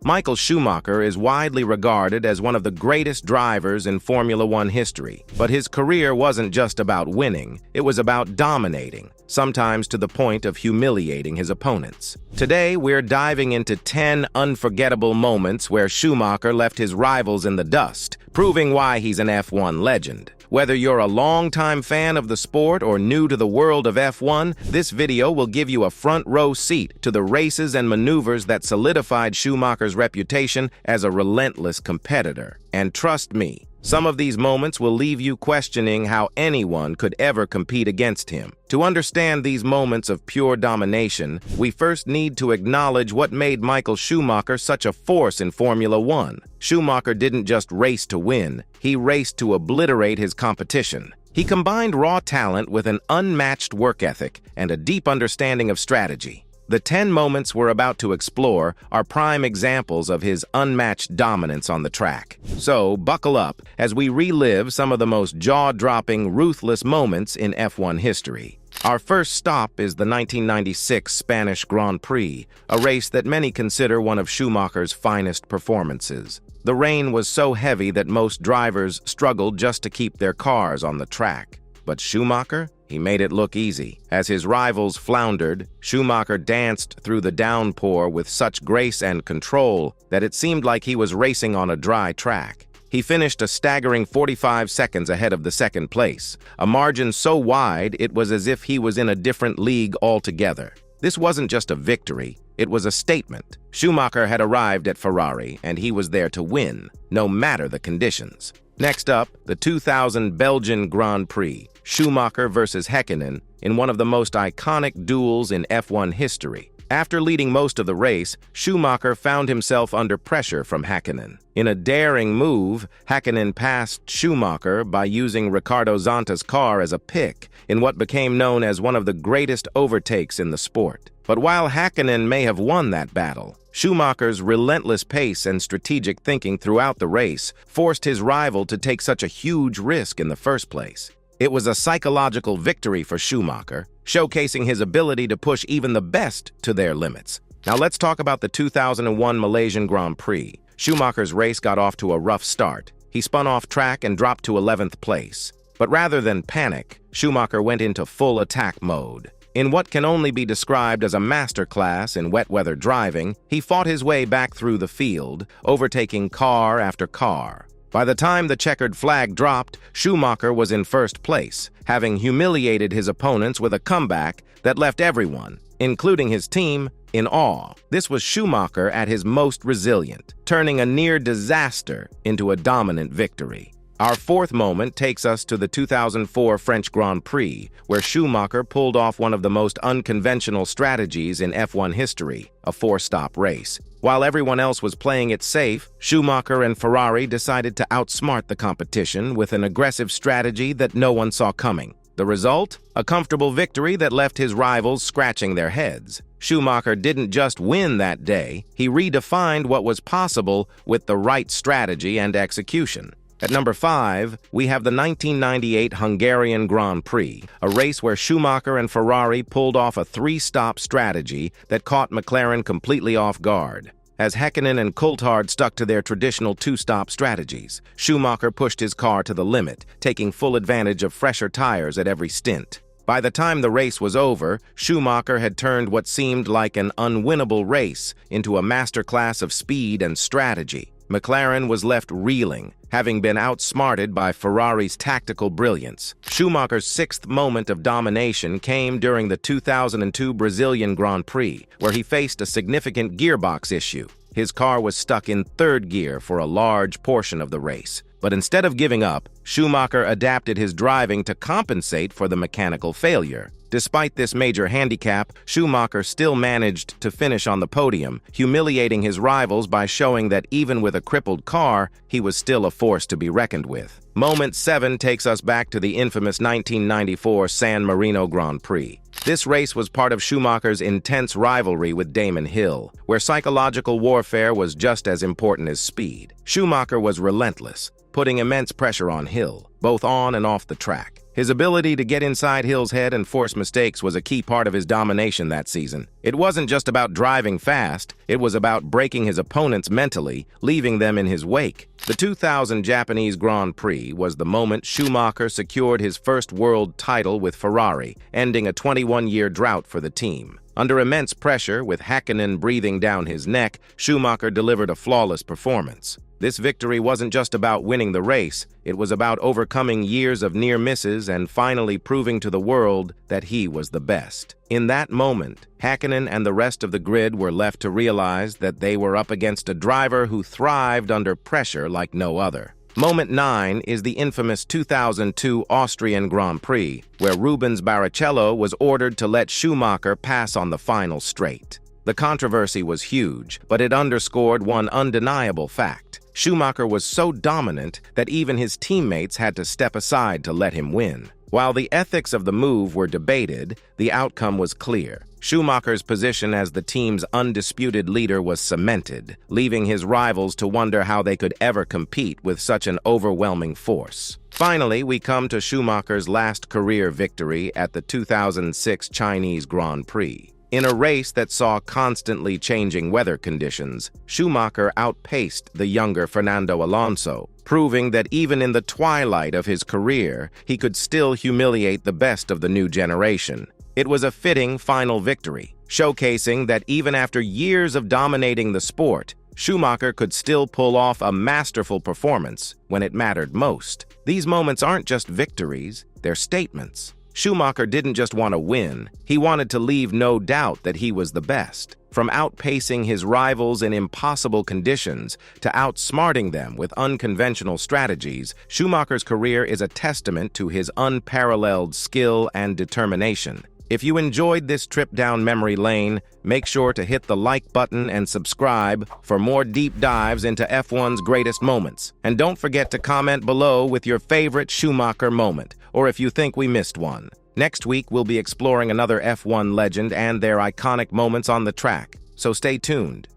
Michael Schumacher is widely regarded as one of the greatest drivers in Formula One history, but his career wasn't just about winning, it was about dominating, sometimes to the point of humiliating his opponents. Today, we're diving into 10 unforgettable moments where Schumacher left his rivals in the dust, proving why he's an F1 legend. Whether you're a longtime fan of the sport or new to the world of F1, this video will give you a front-row seat to the races and maneuvers that solidified Schumacher's reputation as a relentless competitor. And trust me, some of these moments will leave you questioning how anyone could ever compete against him. To understand these moments of pure domination, we first need to acknowledge what made Michael Schumacher such a force in Formula One. Schumacher didn't just race to win, he raced to obliterate his competition. He combined raw talent with an unmatched work ethic and a deep understanding of strategy. The 10 moments we're about to explore are prime examples of his unmatched dominance on the track. So, buckle up as we relive some of the most jaw-dropping, ruthless moments in F1 history. Our first stop is the 1996 Spanish Grand Prix, a race that many consider one of Schumacher's finest performances. The rain was so heavy that most drivers struggled just to keep their cars on the track. But Schumacher? He made it look easy. As his rivals floundered, Schumacher danced through the downpour with such grace and control that it seemed like he was racing on a dry track. He finished a staggering 45 seconds ahead of the second place, a margin so wide it was as if he was in a different league altogether. This wasn't just a victory, it was a statement. Schumacher had arrived at Ferrari, and he was there to win, no matter the conditions. Next up, the 2000 Belgian Grand Prix, Schumacher versus Häkkinen, in one of the most iconic duels in F1 history. After leading most of the race, Schumacher found himself under pressure from Häkkinen. In a daring move, Häkkinen passed Schumacher by using Ricardo Zonta's car as a pick in what became known as one of the greatest overtakes in the sport. But while Häkkinen may have won that battle, Schumacher's relentless pace and strategic thinking throughout the race forced his rival to take such a huge risk in the first place. It was a psychological victory for Schumacher, showcasing his ability to push even the best to their limits. Now let's talk about the 2001 Malaysian Grand Prix. Schumacher's race got off to a rough start. He spun off track and dropped to 11th place. But rather than panic, Schumacher went into full attack mode. In what can only be described as a masterclass in wet weather driving, he fought his way back through the field, overtaking car after car. By the time the checkered flag dropped, Schumacher was in first place, having humiliated his opponents with a comeback that left everyone, including his team, in awe. This was Schumacher at his most resilient, turning a near disaster into a dominant victory. Our fourth moment takes us to the 2004 French Grand Prix, where Schumacher pulled off one of the most unconventional strategies in F1 history, a four-stop race. While everyone else was playing it safe, Schumacher and Ferrari decided to outsmart the competition with an aggressive strategy that no one saw coming. The result? A comfortable victory that left his rivals scratching their heads. Schumacher didn't just win that day, he redefined what was possible with the right strategy and execution. At number 5, we have the 1998 Hungarian Grand Prix, a race where Schumacher and Ferrari pulled off a three-stop strategy that caught McLaren completely off guard. As Häkkinen and Coulthard stuck to their traditional two-stop strategies, Schumacher pushed his car to the limit, taking full advantage of fresher tires at every stint. By the time the race was over, Schumacher had turned what seemed like an unwinnable race into a masterclass of speed and strategy. McLaren was left reeling, having been outsmarted by Ferrari's tactical brilliance. Schumacher's sixth moment of domination came during the 2002 Brazilian Grand Prix, where he faced a significant gearbox issue. His car was stuck in third gear for a large portion of the race. But instead of giving up, Schumacher adapted his driving to compensate for the mechanical failure. Despite this major handicap, Schumacher still managed to finish on the podium, humiliating his rivals by showing that even with a crippled car, he was still a force to be reckoned with. Moment 7 takes us back to the infamous 1994 San Marino Grand Prix. This race was part of Schumacher's intense rivalry with Damon Hill, where psychological warfare was just as important as speed. Schumacher was relentless, putting immense pressure on Hill, both on and off the track. His ability to get inside Hill's head and force mistakes was a key part of his domination that season. It wasn't just about driving fast, it was about breaking his opponents mentally, leaving them in his wake. The 2000 Japanese Grand Prix was the moment Schumacher secured his first world title with Ferrari, ending a 21-year drought for the team. Under immense pressure, with Häkkinen breathing down his neck, Schumacher delivered a flawless performance. This victory wasn't just about winning the race, it was about overcoming years of near misses and finally proving to the world that he was the best. In that moment, Häkkinen and the rest of the grid were left to realize that they were up against a driver who thrived under pressure like no other. Moment 9 is the infamous 2002 Austrian Grand Prix, where Rubens Barrichello was ordered to let Schumacher pass on the final straight. The controversy was huge, but it underscored one undeniable fact. Schumacher was so dominant that even his teammates had to step aside to let him win. While the ethics of the move were debated, the outcome was clear. Schumacher's position as the team's undisputed leader was cemented, leaving his rivals to wonder how they could ever compete with such an overwhelming force. Finally, we come to Schumacher's last career victory at the 2006 Chinese Grand Prix. In a race that saw constantly changing weather conditions, Schumacher outpaced the younger Fernando Alonso, proving that even in the twilight of his career, he could still humiliate the best of the new generation. It was a fitting final victory, showcasing that even after years of dominating the sport, Schumacher could still pull off a masterful performance when it mattered most. These moments aren't just victories, they're statements. Schumacher didn't just want to win, he wanted to leave no doubt that he was the best. From outpacing his rivals in impossible conditions to outsmarting them with unconventional strategies, Schumacher's career is a testament to his unparalleled skill and determination. If you enjoyed this trip down memory lane, make sure to hit the like button and subscribe for more deep dives into F1's greatest moments. And don't forget to comment below with your favorite Schumacher moment, or if you think we missed one. Next week, we'll be exploring another F1 legend and their iconic moments on the track, so stay tuned.